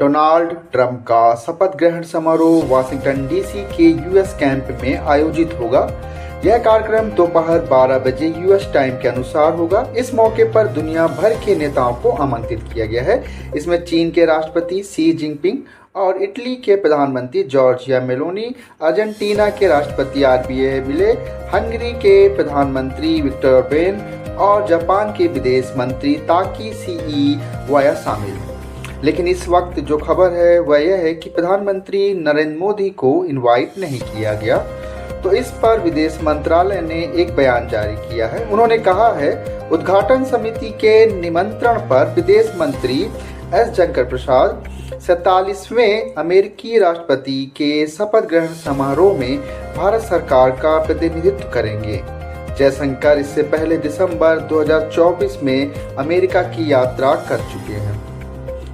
Donald Trump का शपथ ग्रहण समारोह वाशिंगटन डीसी के यूएस कैंप में आयोजित होगा। यह कार्यक्रम दोपहर 12 बजे यूएस टाइम के अनुसार होगा। इस मौके पर दुनिया भर के नेताओं को आमंत्रित किया गया है। इसमें चीन के राष्ट्रपति शी जिनपिंग और इटली के प्रधानमंत्री जॉर्जिया मेलोनी, अर्जेंटीना के राष्ट्रपति आरबीए मिले, हंगरी के प्रधानमंत्री विक्टर ओरबैन और जापान के विदेश मंत्री ताकीसीई शामिल हैं। लेकिन इस वक्त जो खबर है वह यह है कि प्रधानमंत्री नरेंद्र मोदी को इनवाइट नहीं किया गया। तो इस पर विदेश मंत्रालय ने एक बयान जारी किया है। उन्होंने कहा है, उद्घाटन समिति के निमंत्रण पर विदेश मंत्री एस जयशंकर प्रसाद 47वें अमेरिकी राष्ट्रपति के शपथ ग्रहण समारोह में भारत सरकार का प्रतिनिधित्व करेंगे। जयशंकर इससे पहले दिसंबर 2024 में अमेरिका की यात्रा कर चुके हैं,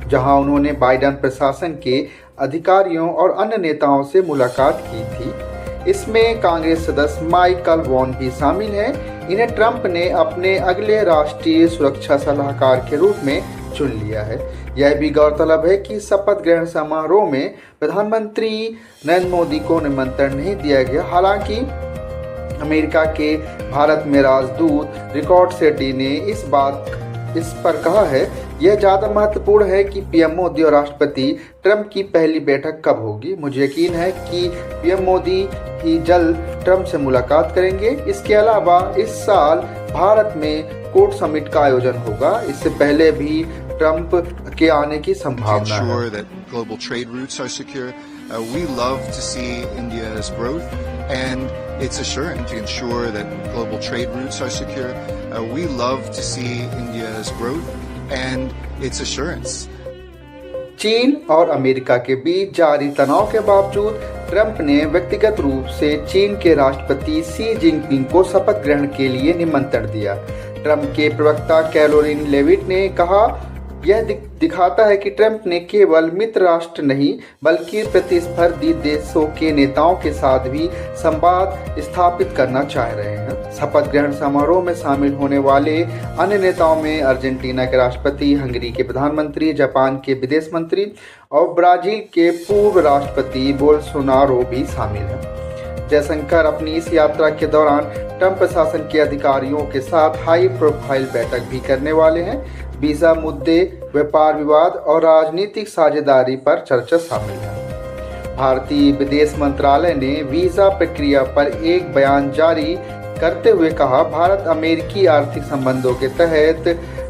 जहां उन्होंने बाइडेन प्रशासन के अधिकारियों और अन्य नेताओं से मुलाकात की थी। इसमें कांग्रेस सदस्य माइकल वॉन भी शामिल हैं। इन्हें ट्रंप ने अपने अगले राष्ट्रीय सुरक्षा सलाहकार के रूप में चुन लिया है। यह भी गौरतलब है कि शपथ ग्रहण समारोह में प्रधानमंत्री नरेंद्र मोदी को निमंत्रण नहीं दिया गया। हालांकि अमेरिका के भारत में राजदूत रिकॉर्ड सेटी ने इस पर कहा है, यह ज़्यादा महत्वपूर्ण है कि पीएम मोदी और राष्ट्रपति ट्रंप की पहली बैठक कब होगी। मुझे यकीन है कि पीएम मोदी ही जल्द ट्रंप से मुलाकात करेंगे। इसके अलावा इस साल भारत में कोर्ट समिट का आयोजन होगा। इससे पहले भी ट्रंप के आने की संभावना है। We love to see India's growth and its assurance to ensure that global trade routes are secure. We love to see India's growth and its assurance. चीन और अमेरिका के बीच जारी तनाव के बावजूद ट्रंप ने व्यक्तिगत रूप से चीन के राष्ट्रपति शी जिनपिंग को शपथ ग्रहण के लिए निमंत्रण दिया। ट्रंप के प्रवक्ता कैरोलिन लेविट ने कहा, यह दिखाता है कि ट्रंप ने केवल मित्र राष्ट्र नहीं बल्कि प्रतिस्पर्धी देशों के नेताओं के साथ भी संवाद स्थापित करना चाह रहे हैं। शपथ ग्रहण समारोह में शामिल होने वाले अन्य नेताओं में अर्जेंटीना के राष्ट्रपति, हंगरी के प्रधानमंत्री, जापान के विदेश मंत्री और ब्राजील के पूर्व राष्ट्रपति बोल्सोनारो भी शामिल हैं। जयशंकर अपनी इस यात्रा के दौरान ट्रंप प्रशासन के अधिकारियों के साथ हाई प्रोफाइल बैठक भी करने वाले हैं। वीजा मुद्दे, व्यापार विवाद और राजनीतिक साझेदारी पर चर्चा शामिल है। भारतीय विदेश मंत्रालय ने वीजा प्रक्रिया पर एक बयान जारी करते हुए कहा, भारत अमेरिकी आर्थिक संबंधों के तहत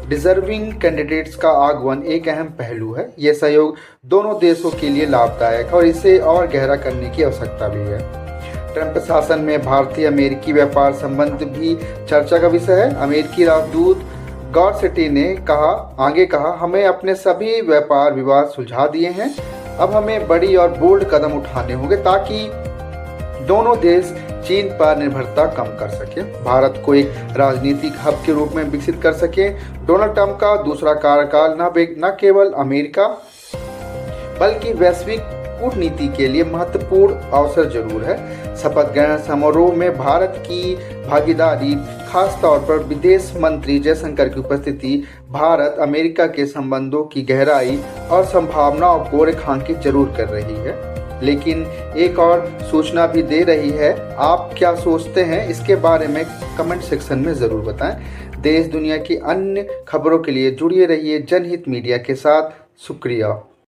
डिजर्विंग कैंडिडेट्स का आगमन एक अहम पहलू है। यह सहयोग दोनों देशों के लिए लाभदायक है और इसे और गहरा करने की आवश्यकता भी है। ट्रंप प्रशासन में भारतीय अमेरिकी व्यापार संबंध भी चर्चा का विषय है। अमेरिकी राजदूत गॉरसेटी ने आगे कहा, हमें अपने सभी व्यापार विवाद सुलझा दिए हैं। अब हमें बड़ी और बोल्ड कदम उठाने होंगे ताकि दोनों देश चीन पर निर्भरता कम कर सके, भारत को एक राजनीतिक हब के रूप में विकसित कर सके। डोनाल्ड ट्रंप का दूसरा कार्यकाल न केवल अमेरिका बल्कि वैश्विक कूटनीति के लिए महत्वपूर्ण अवसर जरूर है। शपथ ग्रहण समारोह में भारत की भागीदारी, खास तौर पर विदेश मंत्री जयशंकर की उपस्थिति, भारत अमेरिका के संबंधों की गहराई और संभावनाओं को रेखांकित जरूर कर रही है, लेकिन एक और सूचना भी दे रही है। आप क्या सोचते हैं इसके बारे में कमेंट सेक्शन में ज़रूर बताएं। देश दुनिया की अन्य खबरों के लिए जुड़े रहिए जनहित मीडिया के साथ। शुक्रिया।